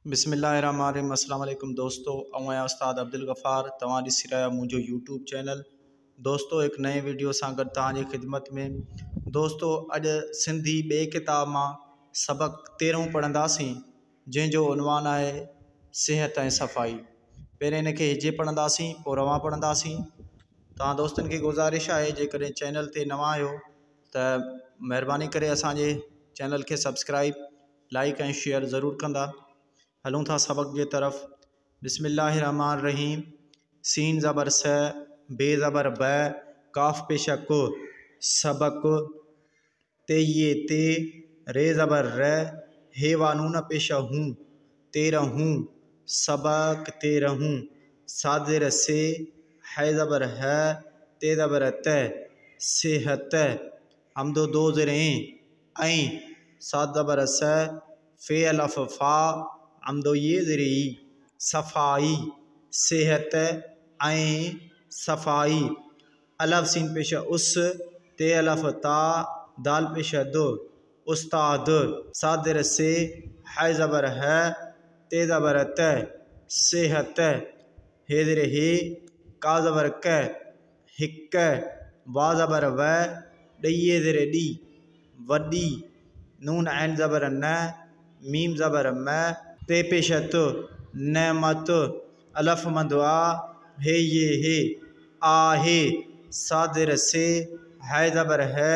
बिस्मिल्लाहिर्रहमानिर्रहीम। अस्सलाम वालेकुम दोस्तों, मैं उस्ताद अब्दुल गफ़ार तव्हां ॾिसी रहिया मुंहिंजो यूट्यूब चैनल। दोस्तों एक नए वीडियो सां गॾु तव्हांजी ख़िदमत में। दोस्तों अॼु सिंधी ॿिए किताब मां सबक़ 13 पढ़ंदासीं, जंहिंजो उनवान आहे सिहत ऐं सफ़ाई। पहिरें इनखे हिजे पढ़ंदासीं, पोइ रवां पढ़ंदासीं। तव्हां दोस्तनि खे गुज़ारिश आहे जेकॾहिं चैनल ते नवां आहियो त महिरबानी करे असांजे चैनल खे सब्सक्राइब, लाइक ऐं शेयर ज़रूरु कंदा। हलूं था सबक जे तरफ़। बिस्मिल्लाहिर्रहमानिर्रहीम। सीन ज़बर स, बे ज़बर ब, काफ पेशा को, सबक। ते ये ते, रे ज़बर र, हे वानून पेशा हूँ, तेरहूँ, सबक तेरहूँ। सादिर से, है ज़बर है, ते ज़बर त, सेहत। हमदो दो ज़रें ऐं, साद ज़बर स, फे अलफ फा, हमदो ये ज़रे सफ़ाई। सेहत ऐं सफ़ाई। अलफ सीन पेशा उस, ते अलफ ता, दाल पेशा दो, उस्ताद। सादिर से, है ज़बर है, ते ज़बर त, सेहत। हे ज़रे हे, का ज़बर क, हिक। वा ज़बर व, ॾइये ज़रे ॾी, वॾी। नून ऐन ज़बर न, मीम ज़बर म, ते पेशा तो, नेमत। अलफ मंदो आ, हे ये हे, आहे। सादिर से, है ज़बर है,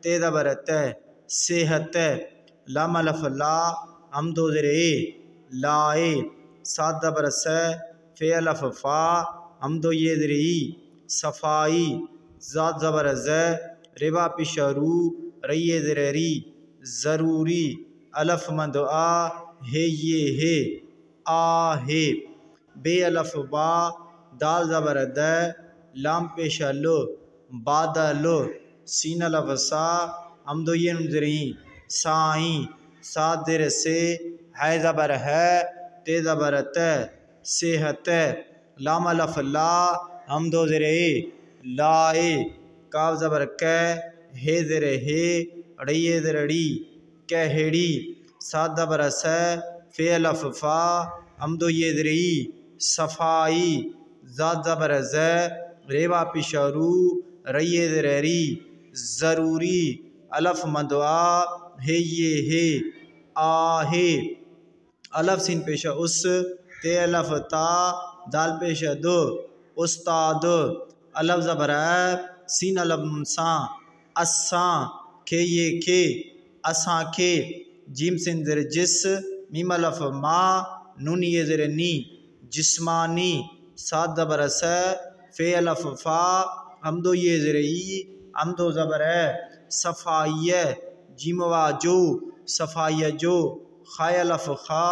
ते ज़बर त, सेहत। लाम अलफ ला, हमदो ज़रे लाए। साद ज़बर स, फे अलफ फा, हमदो ये ज़रे सफ़ाई। ज़ाद ज़बर ज़, रिबा पेशा रू, रइये ज़रे री, ज़रूरी। अलफ मंदो आ, हे ये हे, आहे। बे अलफ बा, दाल ज़बर द, लाम पेशा लो, बादलो। सीन अलफ सा, हमदो ये ज़रे साई। सादिर से, है ज़बर है, ते ज़बर त, सेहत। लाम अलफ ला, हमदो ज़रे लाए। काव ज़बर क, हे ज़रे हे, ड़इये ज़रे ड़ी, कहेड़ी। साद ज़बर स, फे अलफ फा, हमदो ये ज़रे सफ़ाई। ज़ाद ज़बर ज़, रेवा पेशा रू, रइये ज़रे री, ज़रूरी। अलफ मंदो आ, हे ये हे, आहे। अलफ सीन पेशा उस, ते अलफ ता, दाल पेशा दो, उस्ताद। अलफ ज़बर है, सीन अलफ सा, असां। खे ये खे, असां खे। जीम सिन ज़र जिस, मीम अलफ मा, नून ये ज़र नी, जिस्मानी। साद ज़बर स, फे अलफ फा, हमदो ये ज़र हमदो ज़बर है, सफ़ाई। जीम वा जो, सफ़ाई जो। खाय अलफ खा,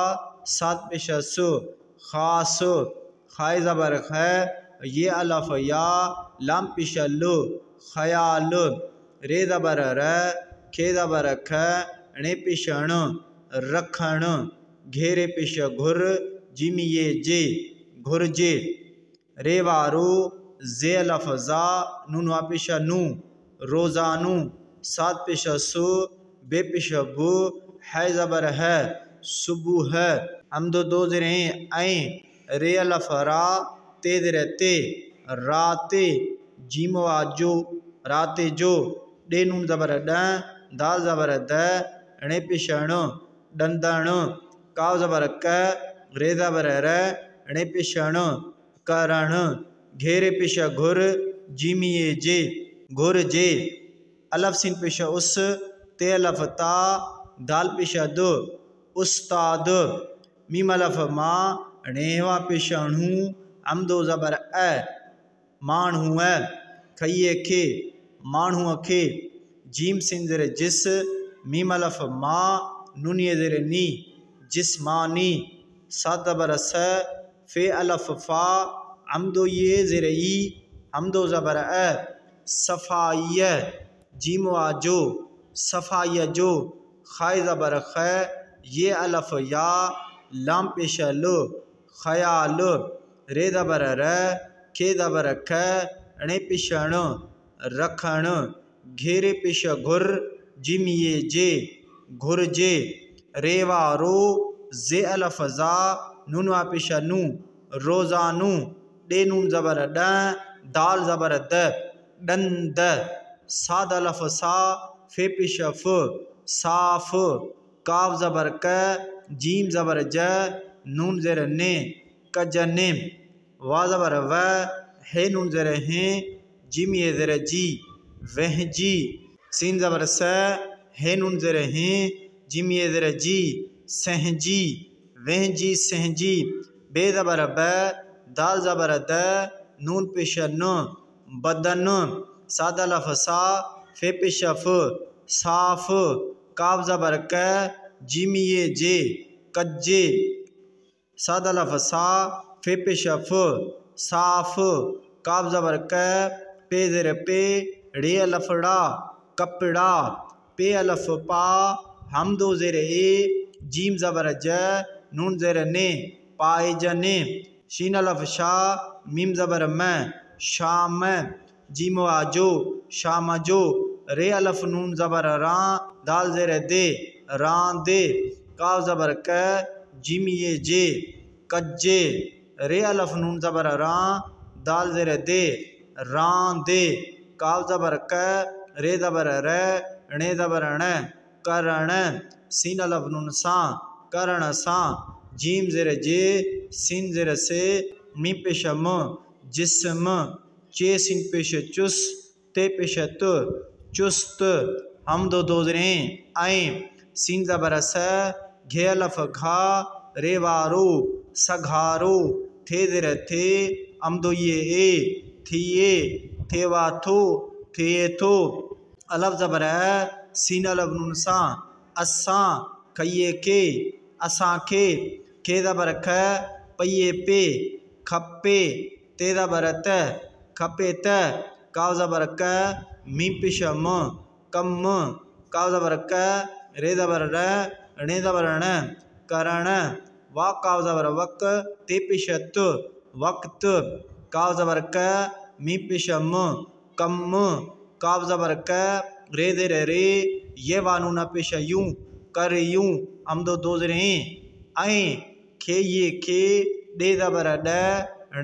साद पेशा सो, खास। खाय ज़बर है, ये अलफ या, लाम पेशा लो, ख़याल। रे ज़बर र, खे ज़बर ख, णे पेशा ण, रखण। घेरे पेशा घुर, जिम ये जे, घुरजे। रे वारो, जे अलफ जा, नून वा पेशा नू, रोज़ानू। साद पेशा सो, बे पेशा बो, है ज़बर है, सुबह। हमदो दो ज़रे ऐं, रे अलफ रा, ते ज़रे ते, राते। जीम वा जो, राते जो। डे नून ज़बर ड, दाल ज़बर द, णे पेशा ण, डंदण। काव ज़बर क, रे ज़बर र, णे पेशा ण, करण। घेरे पेशा घुर, जीम ये जे, घुर जे। अलफ सीन पेशा उस, ते अलफ ता, दाल पेशा दो, उस्ताद। मीम अलफ मा, णेवा पेशा णू, हमदो ज़बर अ, माण्हू। खइये खे, माण्हू खे। जीम सिन ज़र जिस, मीम अलफ मा, नून ये ज़र नी, जिस्मानी। साद ज़बर स, फे अलफ फा, हमदो ये ज़र हमदो ज़बर अ, सफ़ाई। जीम वा जो, सफ़ाई जो। खाय ज़बर ख, ये अलफ या, लाम पेशा लो, ख़याल। रे ज़बर र, खे ज़बर ख, णे पेशा ण, रखण। घेरे पेशा घुर, जिम ये जे, घुरजे। रे वारो, जे अलफ जा नून वा पेश नू रोज़ानू डे नून ज़बर ड दाल ज़बर द डंद साद अलफ सा फे पेश फ साफ काफ ज़बर क जीम ज़बर ज नून ज़ेर ने कजने वा ज़बर व हे नून ज़ेर हैं जिम ये ज़ेर जी वह जी सीन ज़बर स हे नून ज़ेर हैं जिम ये ज़ेर जी सह जी वह जी सह जी बे ज़बर ब दाल ज़बर द नून पेश न बदन सादा लफ सा फे पेश फ साफ काफ ज़बर क जिम ये जे कज्जे सादा लफ सा फे पेश फ साफ काफ ज़बर क पे ज़ेर पे रे अलफड़ा कपड़ा पे अलफ पा हम दो ज़ेर ए जीम ज़बर ज नून ज़ेर ने पाए जने शीन अलफ शाह मीम ज़बर में शाम जीम आजो शाम जो रे अलफ नून ज़बर रा दाल ज़ेर दे रां दे काफ ज़बर क जिम ये जे कज्जे रे अलफ नून ज़बर रा दाल ज़ेर दे रां दे काफ ज़बर क रे ज़बर र णे ज़बर ण करण सीन अलफ नून सा करण सा जीम ज़ेर जे सीन ज़ेर से मी पेश म जिस्म चे सीन पेश चुस ते पेश त चुस्त हम दो ज़रे आए सीन ज़बर स घे अलफ घा रे वारो सघारो थे ज़ेर थे हम दो ये ए थिए थे वा थो थे थो अलफ ज़बर सीन अलफ नून सा असा कहिए के असा के ज़बर ख पये पे खपे ते ज़बर त खपे त काव ज़बर क मी पेश म कम काव ज़बर क रे ज़बर र णे ज़बर ण करण वा काव ज़बर वक ते पेश त वक्त काव ज़बर क मी पेश म कम काव ज़बर क रे ज़ेर रे ये वानू न पेश यूं कर यूं हम दो ज़रे आए खे ये खे डे ज़बर ड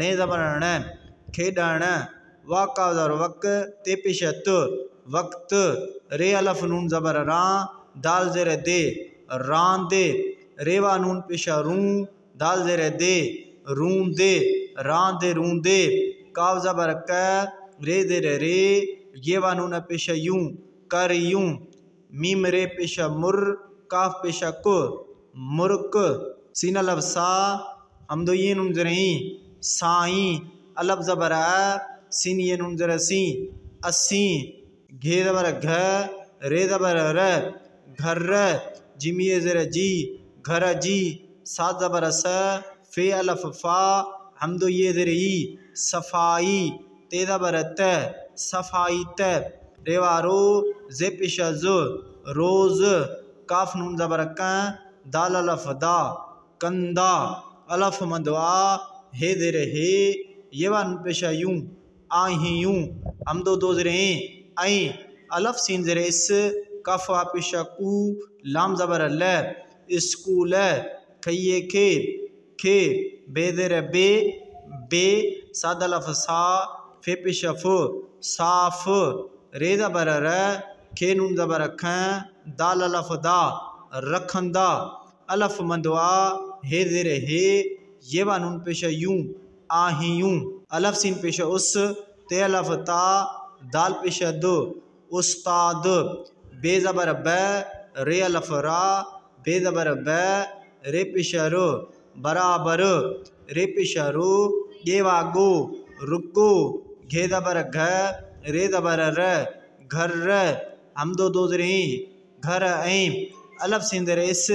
णे ज़बर ण खेडण वा काव ज़बर वक ते पेश त वक्त रे अलफ नून ज़बर रा दाल ज़ेर दे रां दे रे वा नून पेश रूं दाल ज़ेर दे रूं दे रां दे रूं दे काव ज़बर क रे ज़ेर रे ये वा नून पेश यूं कर यूं मीम रे पेश मुर काफ पेश कु मुर्क सीन अलफ सा हम दो ये नून ज़रे साई अलफ ज़बर सीन ये नून ज़र सी अस्सी घे ज़बर घ रे ज़बर र घर जिम ये ज़र जी घर जी सात ज़बर स फे अलफ फा हम दो ये ज़र ई सफाई ते ज़बर त सफाई त रेवारो जे पेश ज़ रोज़ काफ नून ज़बर क दाल अलफ दा कंदा अलफ मंदवा हे ज़ेर हे ये वा नून पेश यूं आही यूं हम दो ज़रे आई अलफ सीन ज़ेर इस कफ वा पेश कू लाम ज़बर ल स्कूल खइए खे बे ज़ेर बे साद अलफ सा फे पेश फ साफ रे ज़बर र खे नून ज़बर ख दाल अलफ दा रखंदा अलफ मंदवा हे ज़ेर हे ये वा नून पेश यूं आही यूं अलफ सीन पेश उस ते अलफ ता दाल पेश दो उस्ताद बे ज़बर ब रे अलफ रा बे ज़बर ब रे पेश रो बराबर रे पेश रो ये वा गो रुको घे ज़बर घ रे ज़बर र घर हम दो ज़रे घर ऐं अलफ सीन ज़ेर इस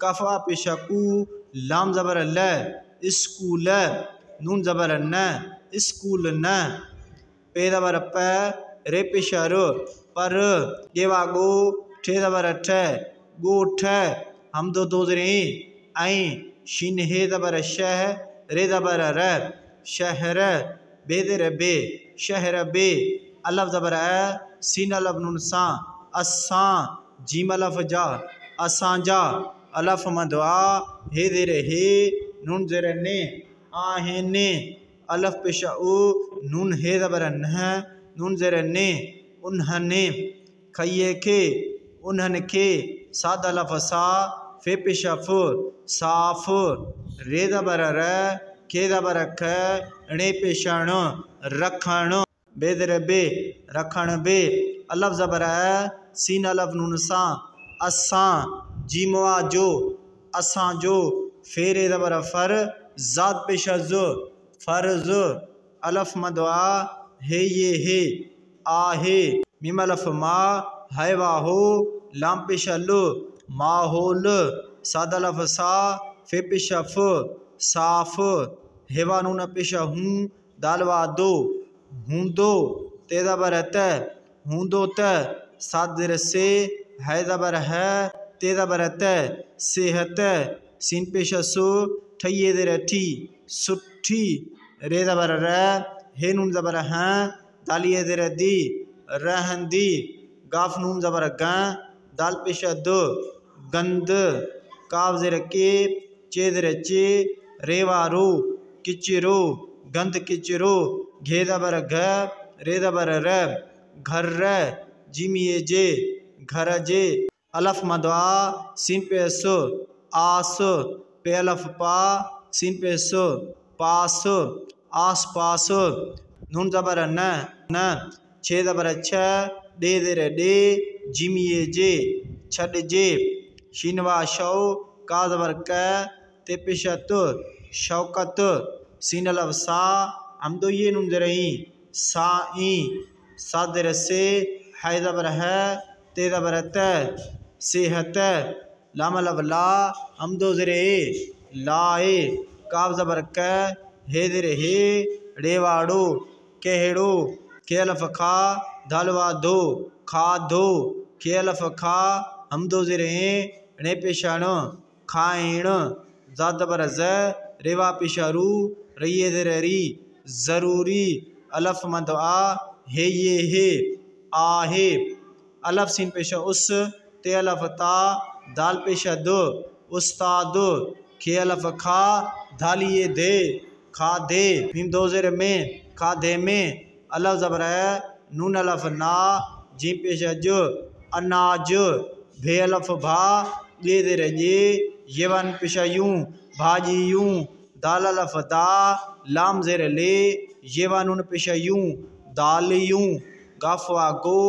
कफ़ा पेश कू लाम ज़बर ल स्कूल नून ज़बर न स्कूल न पे ज़बर प रे पेश रो पर ये वा गो ठे ज़बर ठ गोठ हम दो ज़रे ऐं शीन हे ज़बर शह रे ज़बर र शहर बे ज़ेर बे शहर बे अलफ ज़बर सीन अलफ नून सा असां जीम अलफ जा असां जा अलफ मदवा हे ज़ेर हे नून ज़ेर ने आहेने अलफ पेश उ नून हे ज़बर न नून ज़ेर ने उन्हने खइये के उन्हन के साद अलफ सा फे पेश फ साफ रे ज़बर र के ज़बर ख णे पेश ण रखण बेदर बे रखण बे अलफ ज़बर सीन अलफ नून सा असां जीमवा जो असां जो फेरे ज़बर फर ज़ाद पेश ज़ फर्ज अलफ मदवा हे ये हे आहे मीम अलफ मा है वाहो लाम पेश लो माहौल साद अलफ सा फे पेश फ साफ हेवा नून पेश हूँ दालवा दो हूँ दो ते ज़बर त हूँ दो त सादर से है ज़बर है ते ज़बर त सेहत सीन पेश सो ठइये ज़ेर ठी सुठी रे ज़बर र हे नून ज़बर हैं दालिये ज़ेर दी रहंदी गाफ नून ज़बर ग दाल पेश दो गंद काव ज़ेर के चे ज़ेर चे रेवारो किचरो गंद किचरो घे ज़बर घ रे ज़बर र घर र जिमिए जे घर जे अलफ मदवा सीन पे सो आस पे अलफ पा सीन पे सो पास आस पास नून ज़बर न छे ज़बर छ डे ज़ेर डे जिमिए जे छड़ जे शीनवा शौ का ज़बर क ते पेश तो शौकत सीन अलफ सा हमदो ये नून ज़ेर ई साई सादर से है ज़बर है ते ज़बर त सेहत लाम अलफ ला हमदो ज़ेर ए लाए काव ज़बर क हे ज़ेर हे रेवाड़ो केहड़ो के अलफ खा दालवा दो खा दो के अलफ खा हमदो ज़ेर ए णे पेशाण खाइण ज़ाद ज़बर ज़ रेवा पेशारू रइये ज़ेर री ज़रूरी अलफ मदवा हे ये हे आहे अलफ सीन पेश उस ते अलफ ता दाल पेश दो उस्ताद खे अलफ खा धालिये दे खा दे मीम दो ज़ेर में खाधे में अलफ ज़बर नून अलफ ना जी पेश जो अनाज भे अलफ भा ये ज़ेर ये वन पेश यूं भाजी यूं दाल अलफ दा लाम ज़ेर ले ये वानून पेश यूं दाल यूं गाफवा गो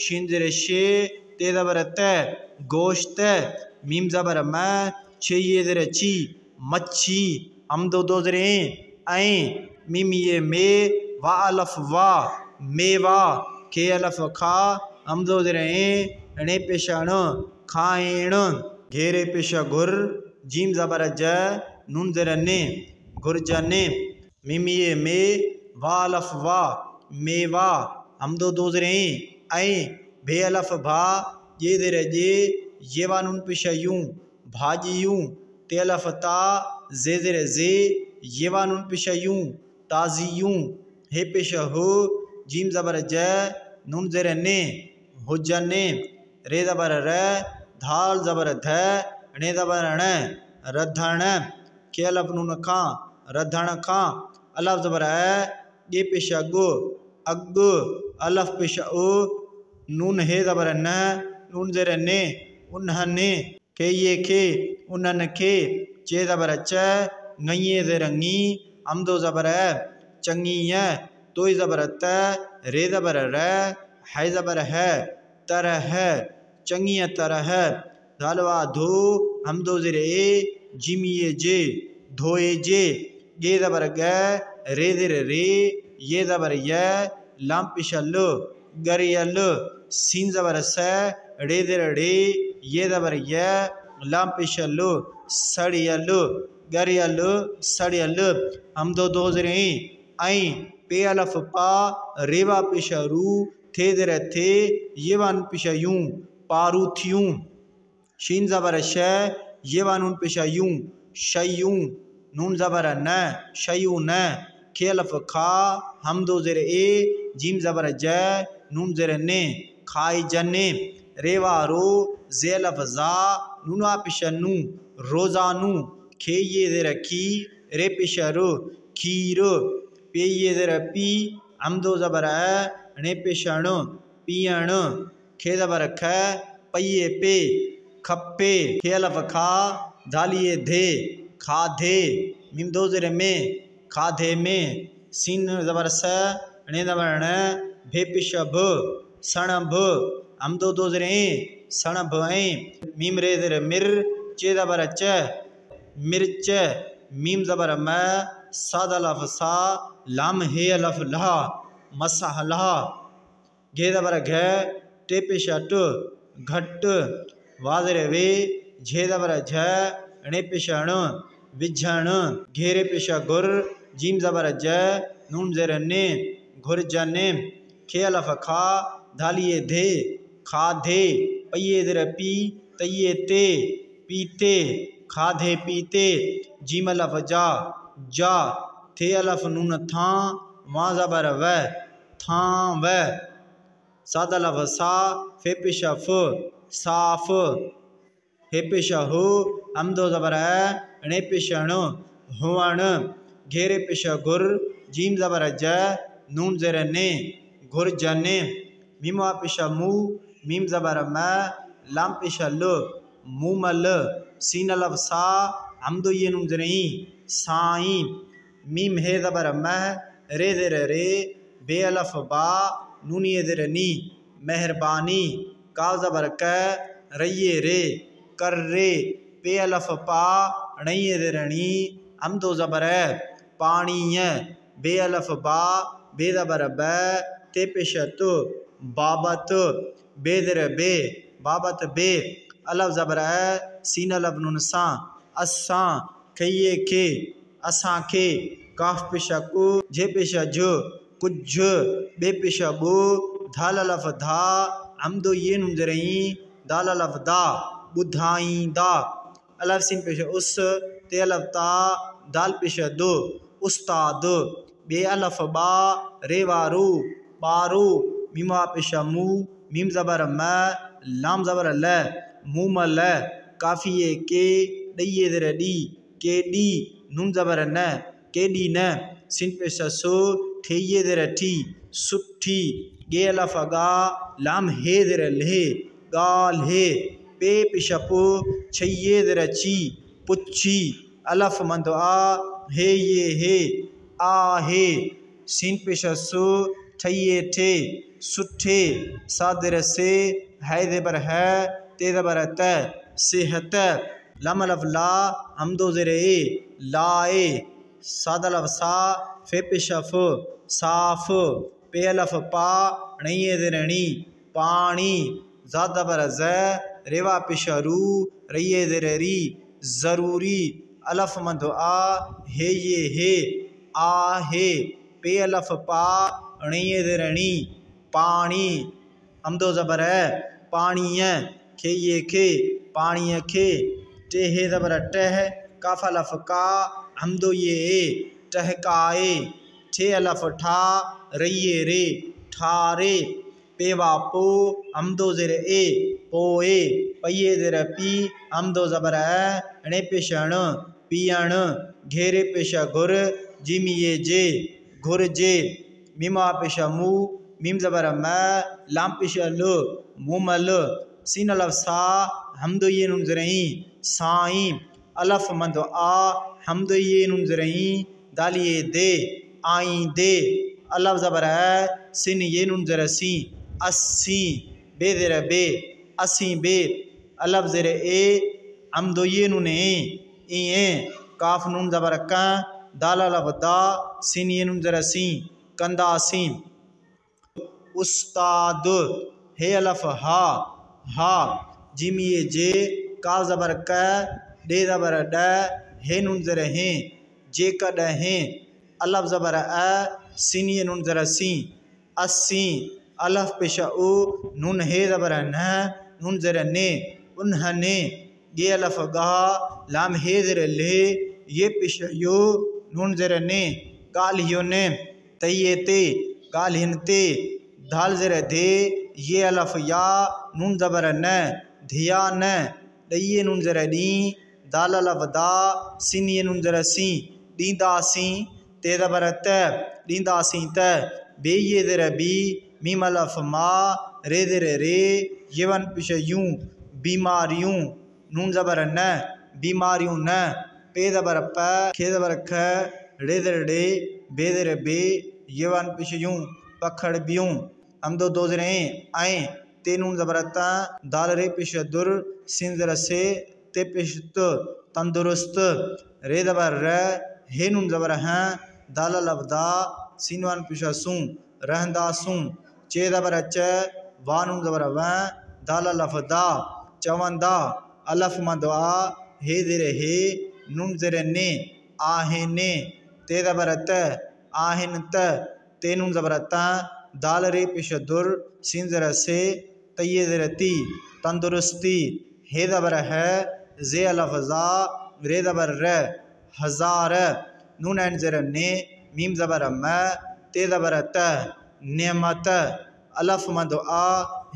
शीन ज़ेर शे ते ज़बर त गोश्त मीम ज़बर मैं छे ये ज़ेर ची मच्छी हम दो ज़ेर ऐं मीम ये में वा अलफ वा मेवा के अलफ खा हम दो ज़ेर णे पेश ण खाइण घेरे पेश घुर जीम ज़बर ज नून ज़ेर ने घुरजने मीम ये में वा अलफ वा मेवा हम दो ज़ेर ऐं भे अलफ भा ये ज़ेर ये वानून पेश यूं भाजी यूं ते अलफ ता जे ज़ेर जे ये वानून पेश यूं ताज़ी यूं हे पेश हो जीम ज़बर ज नून ज़ेर ने हुजने रे ज़बर र धाल ज़बर ध णे ज़बर ण रधण के अलफ नून खां रधण खां अलफ ज़बर ये पेश गो अग अलफ पेश ओ नून हे ज़बर न नून ज़ेर ने उन्हने के ये के उन्हन के चे ज़बर च ङइये ज़ेर ङी हमदो ज़बर चंगी तोय ज़बर त रे ज़बर र है ज़बर है तरह चंगी तरह दालवा धो हमदो ज़ेर ए जिमिए जे धोए जे ये ज़बर ग रे ज़ेर रे ये ज़बर य लाम पेश लो गरियल सीन ज़बर स रे ज़ेर रे ये ज़बर य लाम पेश लो सड़ियल गरियल सड़ियल हमदो दो ज़ेर ऐं पे अलफ पा रेवा पेश रू थे ज़ेर थे ये वान पेश यूं पारू थियूं शीन ज़बर श ये वानून पेश यूं शयूं नून ज़बर न शयूं न के अलफ खा हमदो ज़ेर ए जीम ज़बर ज नून ज़ेर ने खाई जने रेवा रो ज़ेलफ ज़ा नूना पिशनु रोज़ानू खे ये ज़ेर की रे पिशरो खीरो पे ये ज़ेर पी अमदो ज़बर ने पिशण पियण खे ज़बर ख पये पे खप्पे खे अलफ खा धालिए धे खाधे मीम दो ज़ेर में खाधे में सीन ज़बर स ने ज़बर न भे पिश भ सण भ अमदो दो ज़ेर सण भ मीम रे ज़ेर मिर चे ज़बर च मिर्च मीम ज़बर म साद अलफ सा लाम हे अलफ ला मसहला घे ज़बर घ टे पेश ट घट वाज़ेर वे झे ज़बर झ णे पेश ण विझण घेरे पेश गुर जीम ज़बर ज नून ज़ेर ने घुर जने खे अलफ खा धालिए धे खाधे पये ज़ेर पी तये ते पीते खाधे पीते जीम अलफ जा थे अलफ नून था वा ज़बर व था व साद अलफ सा फे पेश फ साफ हे पेश हो अमदो ज़बर णे पेश ण हुअण घेरे पेश गुर जीम ज़बर ज नून ज़ेर ने घुर जने मीम वा पेश मू मीम ज़बर म लाम पेश ल मूमल सीन अलफ सा हमदो ये नून ज़ेर साई मीम हे ज़बर मह रे ज़ेर रे बे अलफ बा नूनी ज़ेर नी मेहरबानी काव ज़बर क रये रे कर रे पे अलफ पा णये ज़ेर णी अमदो ज़बर पानी बे अलफ बा बे ज़बर ब ते पेश तो बाबत बे ज़ेर बे बाबत बे अलफ ज़बर सीन अलफ नून सा असां खये खे असां खे काफ पेश को जे पेश जो कुछ बे पेश बो धाल अलफ धा अमदो ये नून ज़ेर दाल अलफ दा बुधाईंदा अलफ सीन पेश उस ते अलफ ता दाल पेश दो उस्ताद बे अलफ बा रे वारू बारू मीमा पेश मू मीम ज़बर म लाम ज़बर ल मूमल काफ़िए के डये ज़ेर डी के डी नून ज़बर न के डी न सिन पेश सो ठेये ज़ेर ठी सुठी गे अलफ गा लाम हे ज़ेर ले गाल हे पे पेश पो छये ज़ेर ची पुच्छी अलफ मंद आ हे ये हे आ हे सीन पेश सो ठये ठे सुठे सादर से है ज़बर है ते ज़बर त सेहत लम अलफ ला हमदो ज़ेर लाए साद अलफ सा फे पेश फ साफ पे अलफ पा णये ज़ेर णी पानी ज़ाद ज़बर ज़ रेवा पेश रू रये ज़ेर री ज़रूरी अलफ मंद आ हे ये हे आ हे पे अलफ पा णये ज़ेर णी पानी हमदो ज़बर पानी खे ये खे पानी खे टे हे ज़बर टह काफ अलफ का हमदो ये टहकाए ठे अलफ ठा रये रे ठारे पेवा पो हमदो ज़ेर पोए पये ज़ेर पी हमदो ज़बर णे पेश ण पियण घेरे पेश घुर जिमिये जे घुर जे मीमा पेश मू मीम ज़बर म लाम पेश लो मूमल सीन अलफ सा हमदो ये नून ज़ेर साई अलफ मंद आ हमदो ये नून ज़ेर दालिए दे आई दे अलफ ज़बर सिन ये नून ज़ेर सी अस्सी बे ज़ेर बे असी बे अलफ ज़ेर हमदो ये नून काफ नून ज़बर क दाल अलफ दा सिन ये नून ज़ेर सी कंदा सी उस्ताद हे अलफ हा जिम ये जे काव ज़बर क डे ज़बर ड हे नून ज़ेर हे जे कड हे अलफ ज़बर सिन ये नून ज़ेर सी अस्सी अलफ पेश उ नून हे ज़बर न नून ज़ेर ने उन्हने ये अलफ गा लाम हे ज़ेर ले ये पेश यो नून ज़ेर ने गाल यो ने तये ते गाल हिन ते धाल ज़ेर दे ये अलफ या नून ज़बर न धिया न ॾइये नून ज़र ॾी दाल अलफ दा सीनिये नून ज़र सी ॾींदासीं ते ज़बर त ॾींदासीं त बेये ज़र बी मीम अलफ मा रे ज़र रे येवन पिश यूं बीमारियूं नून ज़बर न बीमारियूं न पे ज़बर प खे ज़बर ख रे ज़र रे बे ज़र बे येवन पिश यूं पखड़ बियूं हमदो दो ज़र ऐं ते नून ज़बर त दाल रे पिश दुर सिन ज़र से ते पिश त तंदुरुस्त रे ज़बर र हे नून ज़बर हैं दाल अलफ दा सीनवन पिश सूं रहंदासूं चे ज़बर च वा नून ज़बर व दाल अलफ दा चवंदा अलफ मद आ हे ज़र हे नून ज़र ने आहिनि ते ज़बर त आहिनि त ते नून ज़बर त दाल रे पिश दुर सीन ज़र से तये ज़र ती तंदुरुस्ती हे ज़बर है ज़े अलफ ज़ा रे ज़बर र हज़ार नून ऐन ज़र ने मीम ज़बर म ते ज़बर त नेमत अलफ मद आ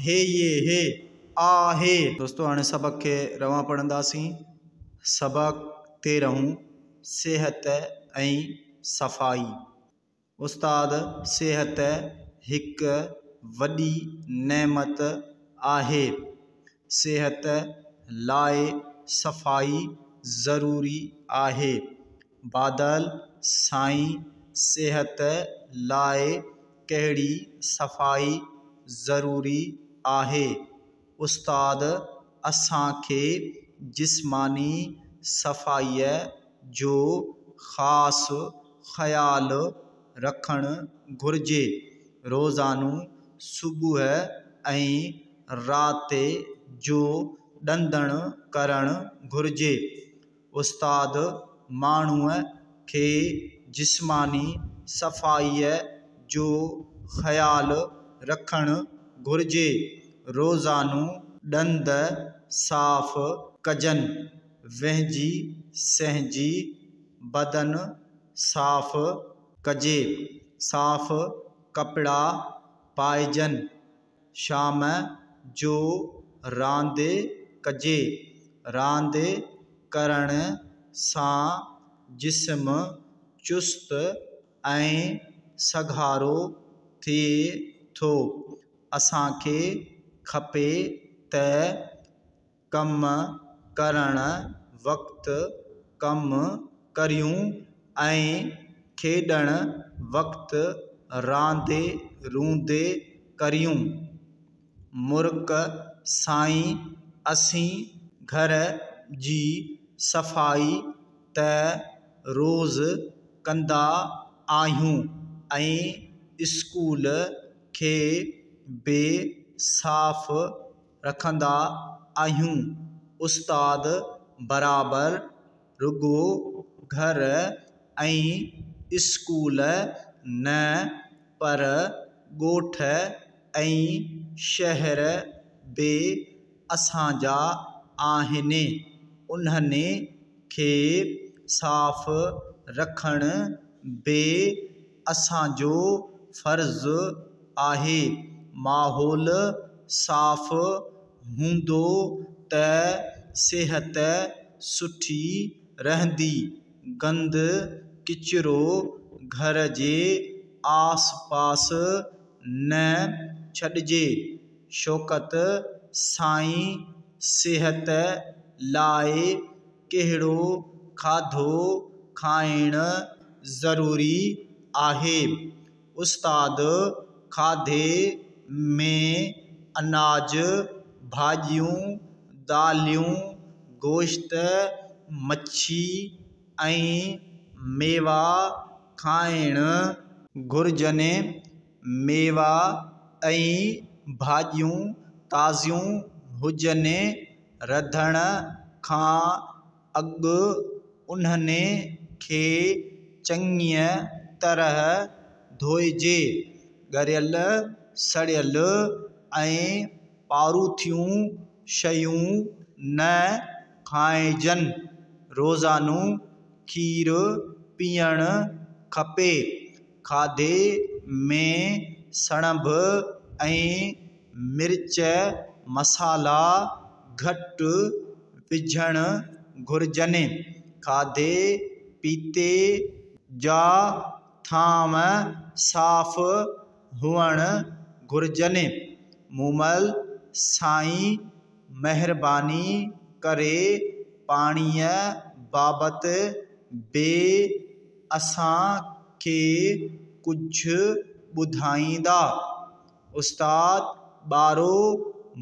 हे ये हे आहे। दोस्तों हाणे सबक के रवां पढ़ंदासीं। सबक 13 सेहत ऐं सफ़ाई। उस्ताद सेहत हिक वॾी नेमत आहे। सेहत लाइ सफ़ाई ज़रूरी आहे। बादल साईं सेहत लाइ कहिड़ी सफ़ाई ज़रूरी आहे। उस्ताद असांखे जिस्मानी सफ़ाईअ जो ख़ासि ख़्यालु रखणु घुरिजे। रोज़ानो सुबुह ऐं राति जो ॾंदण करणु घुरिजे। उस्ताद माण्हूअ खे जिस्मानी सफ़ाईअ जो ख़्यालु रखणु घुरिजे। रोज़ानो ॾंद साफ़ कजनि, वेंहिंजी सहजी बदन साफ़ कजे, साफ़ कपिड़ा पाइजनि। शाम जो रांदि कजे। रांदि करण सां जिस्म चुस्त ऐं सघारो थिए थो। असांखे खपे त कम करण वक़्तु कमु करियूं ऐं खेॾण वक़्तु रांदि रूंदि करियूं। मुर्क साईं असीं घर जी सफ़ाई त रोज़ कंदा आहियूं ऐं स्कूल खे बि साफ़ रखंदा आहियूं। उस्ताद बराबरि रुगो घर ऐं स्कूल न पर ॻोठ ऐं शहर बि असांजा आहिनि। उन्हनि खे साफ़ रखणु बि असांजो फ़र्ज़ु आहे। माहौल साफ़ हूंदो त सिहत सुठी रहंदी। गंद किचिरो घर जे आस पास न छॾिजे। शौक़त साईं सिहत लाइ कहिड़ो खाधो खाइणु ज़रूरी आहे। उस्ताद खाधे में अनाज भाॼियूं दालियूं गोश्त मच्छी ऐं मेवा खाइणु घुरिजनि। मेवा ऐं भाॼियूं ताज़ियूं हुजनि। रधण खां अॻु उन्हनि खे चङीअ तरह धोइजे। ॻरियल सड़ियल ऐं पारूथियूं शयूं न खाइजनि। रोज़ानो खीरु पीअणु खपे। खाधे में सणभ ऐं मिर्च मसाला घटि विझणु घुरिजनि। खाधे पीते जा थाम साफ़ हुअणु घुरिजनि। मूमल साईं महिरबानी करे पाणीअ बाबति बि असांखे कुझु ॿुधाईंदा। उस्ताद ॿारो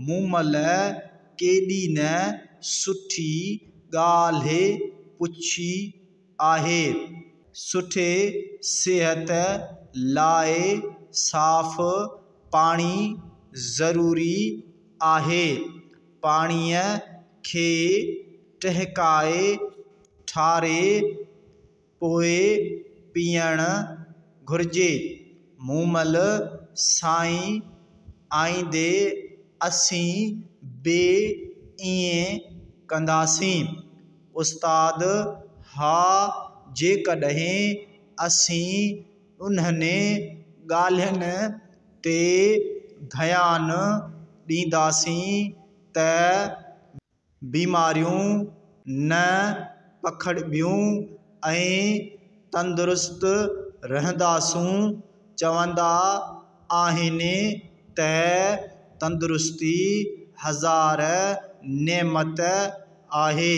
मूमल केॾी न सुठी ॻाल्हि पुछी आहे। सुठे सिहत लाइ साफ़ पाणी ज़रूरी आहे। पाणीअ खे टहिकाए ठारे पोइ पीअणु घुरिजे। मूमल साईं आईंदे असीं बि ईअं कंदासीं। उस्ताद हा, जेकॾहिं असीं उन्हनि ॻाल्हियुनि ते ध्यानु ॾींदासीं त बीमारियूं न पखिड़िबियूं ऐं तंदुरुस्त रहंदासूं। चवंदा आहिनि त तंदुरुस्ती हज़ार नेमत आहे।